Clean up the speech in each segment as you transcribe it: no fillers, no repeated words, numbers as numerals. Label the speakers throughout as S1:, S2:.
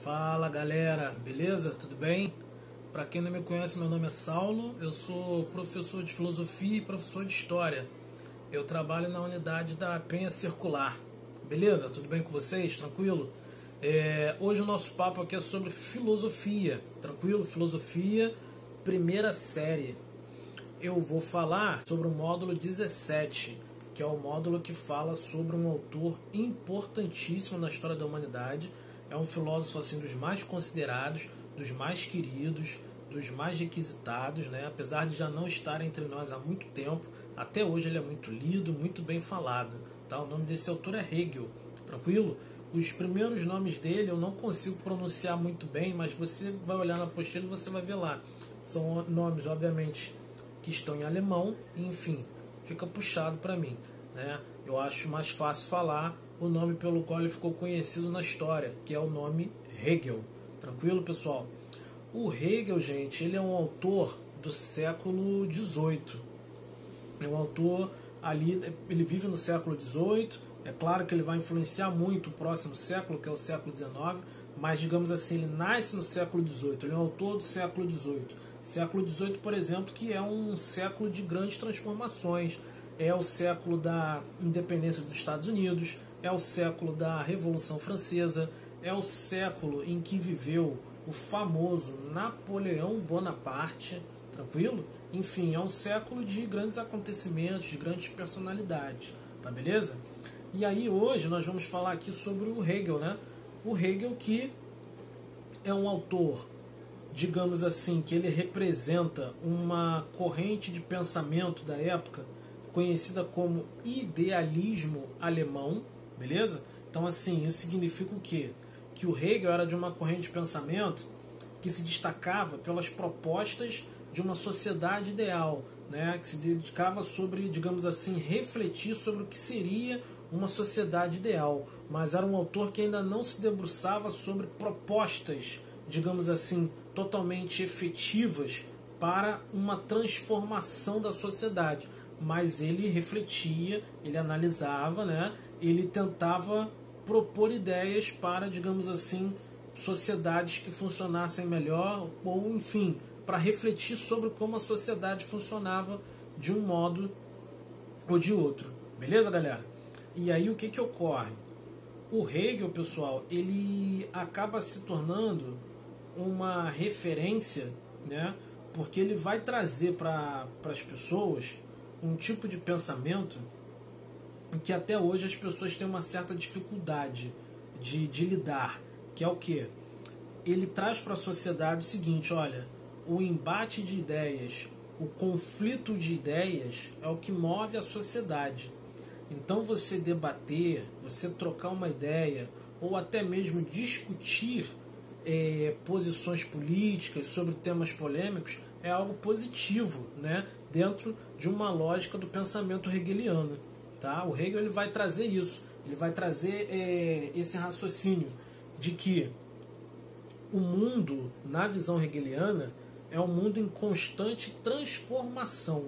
S1: Fala galera, beleza? Tudo bem? Para quem não me conhece, meu nome é Saulo, eu sou professor de filosofia e professor de história. Eu trabalho na unidade da Penha Circular. Beleza? Tudo bem com vocês? Tranquilo? Hoje o nosso papo aqui é sobre filosofia. Tranquilo? Filosofia, primeira série. Eu vou falar sobre o módulo 17, que é o módulo que fala sobre um autor importantíssimo na história da humanidade. É um filósofo assim dos mais considerados, dos mais queridos, dos mais requisitados, né? Apesar de já não estar entre nós há muito tempo, até hoje ele é muito lido, muito bem falado. Tá? O nome desse autor é Hegel, tranquilo? Os primeiros nomes dele eu não consigo pronunciar muito bem, mas você vai olhar na apostila e você vai ver lá. São nomes, obviamente, que estão em alemão, e, enfim, fica puxado para mim, né? Eu acho mais fácil falar o nome pelo qual ele ficou conhecido na história, que é o nome Hegel. Tranquilo, pessoal? O Hegel, gente, ele é um autor do século XVIII. É um autor ali, ele vive no século XVIII. É claro que ele vai influenciar muito o próximo século, que é o século XIX, mas, digamos assim, ele nasce no século XVIII. Ele é um autor do século XVIII. Século XVIII, por exemplo, que é um século de grandes transformações. É o século da independência dos Estados Unidos, é o século da Revolução Francesa, é o século em que viveu o famoso Napoleão Bonaparte, tranquilo? Enfim, é um século de grandes acontecimentos, de grandes personalidades, tá beleza? E aí hoje nós vamos falar aqui sobre o Hegel, né? O Hegel que é um autor, digamos assim, que ele representa uma corrente de pensamento da época conhecida como idealismo alemão, beleza? Então, assim, isso significa o quê? Que o Hegel era de uma corrente de pensamento que se destacava pelas propostas de uma sociedade ideal, né? Que se dedicava sobre, digamos assim, refletir sobre o que seria uma sociedade ideal, mas era um autor que ainda não se debruçava sobre propostas, digamos assim, totalmente efetivas para uma transformação da sociedade. Mas ele refletia, ele analisava, né? Ele tentava propor ideias para, digamos assim, sociedades que funcionassem melhor, ou enfim, para refletir sobre como a sociedade funcionava de um modo ou de outro. Beleza, galera? E aí o que ocorre? O Hegel, pessoal, ele acaba se tornando uma referência, né? Porque ele vai trazer para as pessoas um tipo de pensamento que até hoje as pessoas têm uma certa dificuldade de lidar, que é o que? Ele traz para a sociedade o seguinte: olha, o embate de ideias, o conflito de ideias é o que move a sociedade. Então você debater, você trocar uma ideia, ou até mesmo discutir posições políticas sobre temas polêmicos é algo positivo, né? Dentro de uma lógica do pensamento hegeliano. Tá? O Hegel ele vai trazer isso, ele vai trazer esse raciocínio de que o mundo, na visão hegeliana, é um mundo em constante transformação.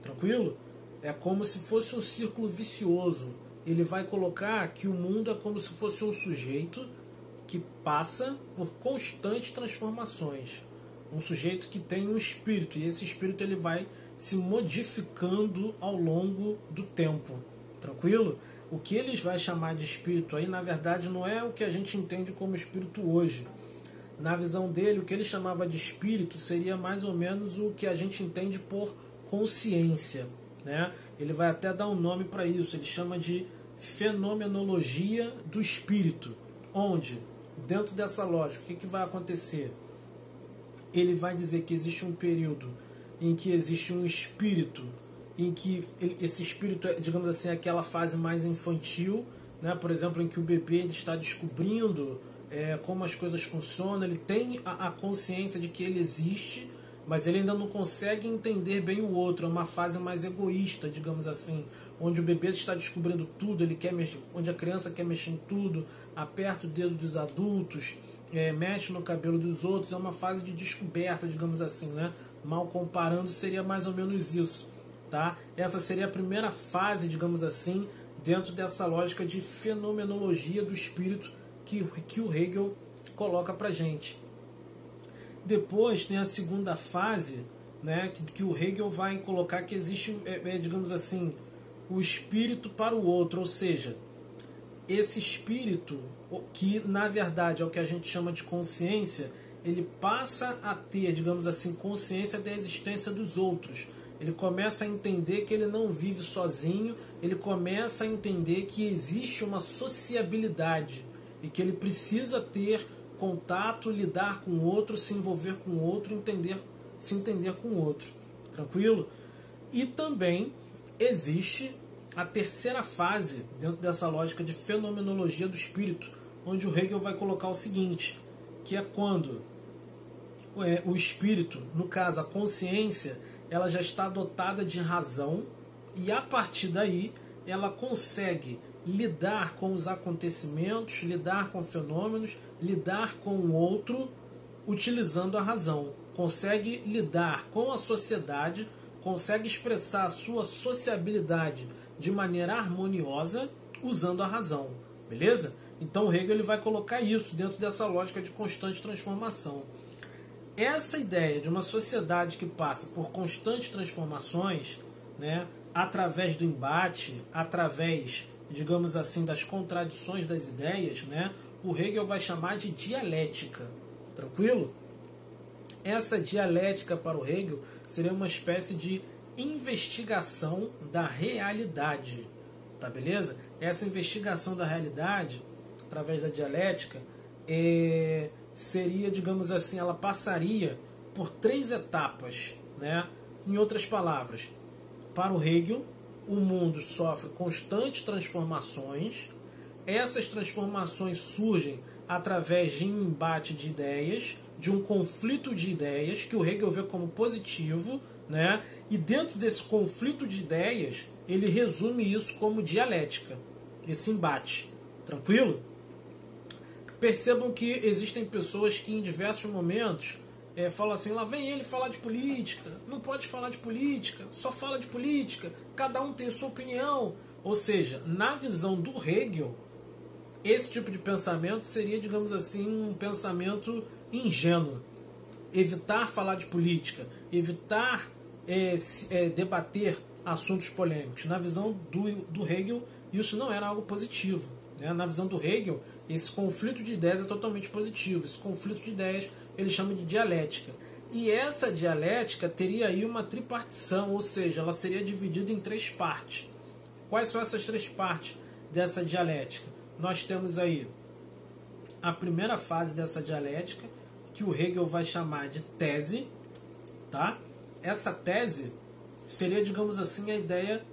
S1: Tranquilo? É como se fosse um círculo vicioso. Ele vai colocar que o mundo é como se fosse um sujeito que passa por constantes transformações. Um sujeito que tem um espírito, e esse espírito ele vai se modificando ao longo do tempo. Tranquilo? O que eles vai chamar de espírito aí, na verdade, não é o que a gente entende como espírito hoje. Na visão dele, o que ele chamava de espírito seria mais ou menos o que a gente entende por consciência, né? Ele vai até dar um nome para isso, ele chama de fenomenologia do espírito, onde, dentro dessa lógica, o que vai acontecer? Ele vai dizer que existe um período em que existe um espírito, em que esse espírito é, digamos assim, aquela fase mais infantil, né? Por exemplo, em que o bebê ele está descobrindo como as coisas funcionam, ele tem a consciência de que ele existe, mas ele ainda não consegue entender bem o outro. É uma fase mais egoísta, digamos assim, onde o bebê está descobrindo tudo, ele quer mexer, onde a criança quer mexer em tudo, aperta o dedo dos adultos, mexe no cabelo dos outros. É uma fase de descoberta, digamos assim, né? Mal comparando, seria mais ou menos isso, tá? Essa seria a primeira fase, digamos assim, dentro dessa lógica de fenomenologia do espírito que o Hegel coloca para gente. Depois tem a segunda fase, né, que o Hegel vai colocar que existe, digamos assim, o espírito para o outro, ou seja, esse espírito, que na verdade é o que a gente chama de consciência, ele passa a ter, digamos assim, consciência da existência dos outros. Ele começa a entender que ele não vive sozinho, ele começa a entender que existe uma sociabilidade e que ele precisa ter contato, lidar com o outro, se envolver com o outro, se entender com o outro. Tranquilo? E também existe a terceira fase dentro dessa lógica de fenomenologia do espírito, onde o Hegel vai colocar o seguinte, que é quando o espírito, no caso a consciência, ela já está dotada de razão e a partir daí ela consegue lidar com os acontecimentos, lidar com fenômenos, lidar com o outro utilizando a razão. Consegue lidar com a sociedade, consegue expressar a sua sociabilidade de maneira harmoniosa usando a razão. Beleza? Então o Hegel ele vai colocar isso dentro dessa lógica de constante transformação. Essa ideia de uma sociedade que passa por constantes transformações, né, através do embate, através, digamos assim, das contradições das ideias, né, o Hegel vai chamar de dialética. Tranquilo? Essa dialética para o Hegel seria uma espécie de investigação da realidade. Tá beleza? Essa investigação da realidade, através da dialética, seria, digamos assim, ela passaria por 3 etapas, né? Em outras palavras, para o Hegel, o mundo sofre constantes transformações. Essas transformações surgem através de um embate de ideias, de um conflito de ideias, que o Hegel vê como positivo, né? E dentro desse conflito de ideias, ele resume isso como dialética, esse embate. Tranquilo? Percebam que existem pessoas que em diversos momentos falam assim, lá vem ele falar de política, não pode falar de política, só fala de política, cada um tem sua opinião. Ou seja, na visão do Hegel, esse tipo de pensamento seria, digamos assim, um pensamento ingênuo. Evitar falar de política, evitar debater assuntos polêmicos. Na visão do Hegel, isso não era algo positivo. Né? Na visão do Hegel, esse conflito de ideias é totalmente positivo. Esse conflito de ideias ele chama de dialética. E essa dialética teria aí uma tripartição, ou seja, ela seria dividida em 3 partes. Quais são essas 3 partes dessa dialética? Nós temos aí a primeira fase dessa dialética, que o Hegel vai chamar de tese. Tá? Essa tese seria, digamos assim, a ideia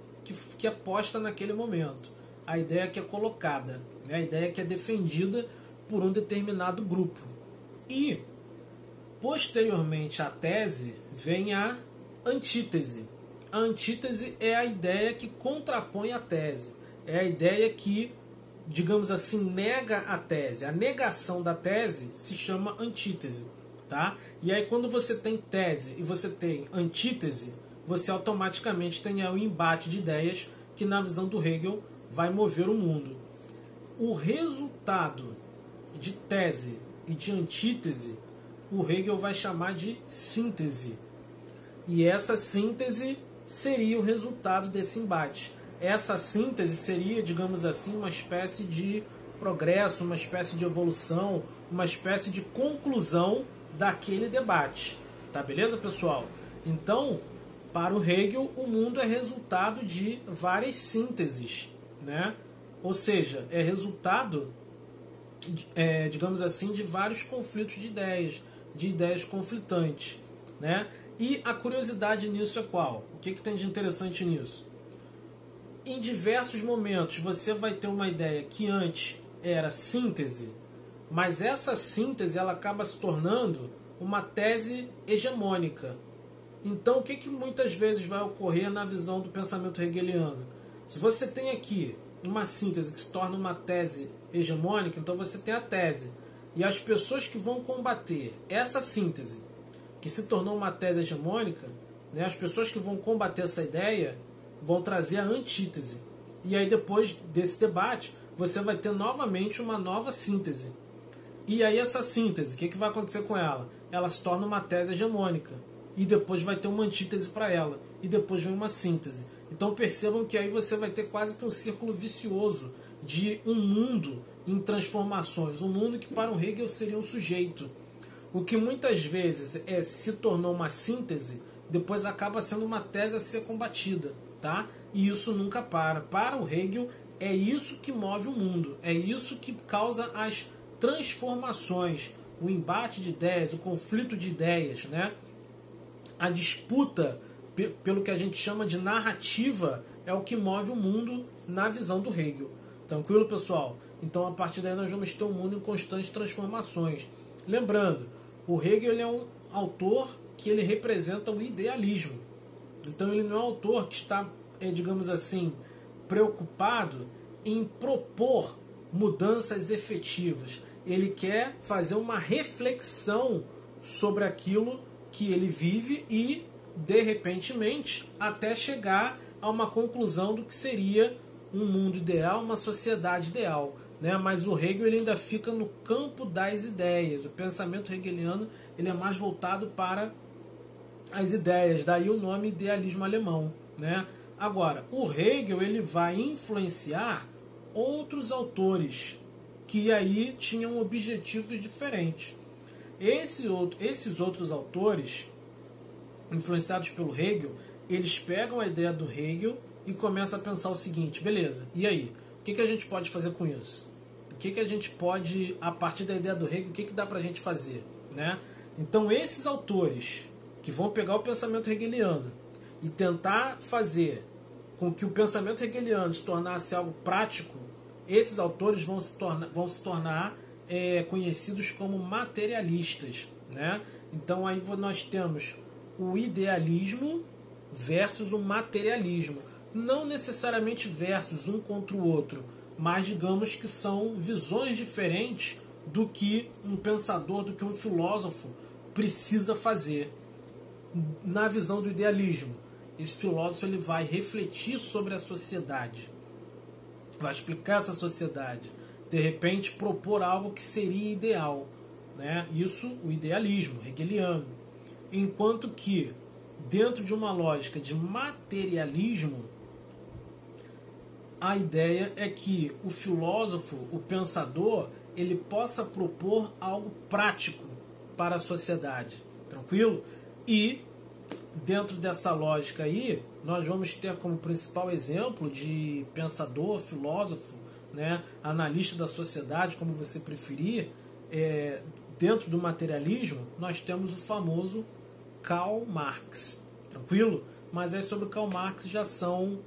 S1: que é posta naquele momento. A ideia que é colocada, né? A ideia que é defendida por um determinado grupo. E, posteriormente à tese, vem a antítese. A antítese é a ideia que contrapõe a tese. É a ideia que, digamos assim, nega a tese. A negação da tese se chama antítese. Tá? E aí quando você tem tese e você tem antítese, você automaticamente tem o embate de ideias que na visão do Hegel vai mover o mundo. O resultado de tese e de antítese, o Hegel vai chamar de síntese. E essa síntese seria o resultado desse embate. Essa síntese seria, digamos assim, uma espécie de progresso, uma espécie de evolução, uma espécie de conclusão daquele debate. Tá beleza, pessoal? Então, para o Hegel, o mundo é resultado de várias sínteses, né? Ou seja, é resultado, digamos assim, de vários conflitos de ideias conflitantes, né? E a curiosidade nisso é qual? O que tem de interessante nisso? Em diversos momentos você vai ter uma ideia que antes era síntese, mas essa síntese ela acaba se tornando uma tese hegemônica. Então o que muitas vezes vai ocorrer na visão do pensamento hegeliano? Se você tem aqui uma síntese que se torna uma tese hegemônica, então você tem a tese. E as pessoas que vão combater essa síntese, que se tornou uma tese hegemônica, né, as pessoas que vão combater essa ideia vão trazer a antítese. E aí depois desse debate, você vai ter novamente uma nova síntese. E aí essa síntese, o que vai acontecer com ela? Ela se torna uma tese hegemônica. E depois vai ter uma antítese para ela. E depois vem uma síntese. Então percebam que aí você vai ter quase que um círculo vicioso de um mundo em transformações. Um mundo que para o Hegel seria um sujeito. O que muitas vezes se tornou uma síntese, depois acaba sendo uma tese a ser combatida. Tá? E isso nunca para. Para o Hegel é isso que move o mundo. É isso que causa as transformações. O embate de ideias, o conflito de ideias, né? A disputa pelo que a gente chama de narrativa é o que move o mundo na visão do Hegel. Tranquilo, pessoal? Então, a partir daí, nós vamos ter um mundo em constantes transformações. Lembrando, o Hegel ele é um autor que ele representa o idealismo. Então, ele não é um autor que está, digamos assim, preocupado em propor mudanças efetivas. Ele quer fazer uma reflexão sobre aquilo que ele vive e, de repentemente, até chegar a uma conclusão do que seria um mundo ideal, uma sociedade ideal. Né? Mas o Hegel ele ainda fica no campo das ideias. O pensamento hegeliano ele é mais voltado para as ideias, daí o nome idealismo alemão. Né? Agora, o Hegel ele vai influenciar outros autores que aí tinham objetivos diferentes. Esses outros autores, influenciados pelo Hegel, eles pegam a ideia do Hegel e começam a pensar o seguinte, beleza, e aí? O que a gente pode fazer com isso? O que a gente pode, a partir da ideia do Hegel, o que dá pra gente fazer? Né? Então esses autores que vão pegar o pensamento hegeliano e tentar fazer com que o pensamento hegeliano se tornasse algo prático, esses autores vão se tornar conhecidos como materialistas. Né? Então aí nós temos o idealismo versus o materialismo. Não necessariamente versus um contra o outro, mas digamos que são visões diferentes do que um pensador, do que um filósofo precisa fazer. Na visão do idealismo, esse filósofo ele vai refletir sobre a sociedade, vai explicar essa sociedade, de repente propor algo que seria ideal, né? Isso o idealismo hegeliano. Enquanto que dentro de uma lógica de materialismo, a ideia é que o filósofo, o pensador, ele possa propor algo prático para a sociedade, tranquilo? E dentro dessa lógica aí, nós vamos ter como principal exemplo de pensador, filósofo, né, analista da sociedade, como você preferir, dentro do materialismo, nós temos o famoso Karl Marx, tranquilo? Mas aí sobre Karl Marx já são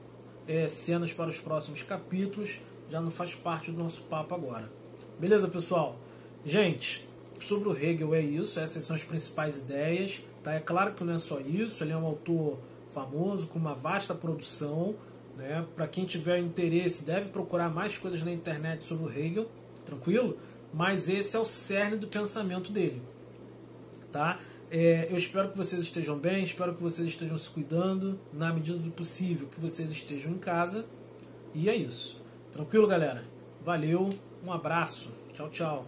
S1: cenas para os próximos capítulos, já não faz parte do nosso papo agora. Beleza, pessoal? Gente, sobre o Hegel é isso, essas são as principais ideias. Tá? É claro que não é só isso, ele é um autor famoso, com uma vasta produção. Né? Para quem tiver interesse, deve procurar mais coisas na internet sobre o Hegel, tranquilo? Mas esse é o cerne do pensamento dele. Tá? Eu espero que vocês estejam bem, espero que vocês estejam se cuidando, na medida do possível, que vocês estejam em casa. E é isso. Tranquilo, galera? Valeu, um abraço. Tchau, tchau.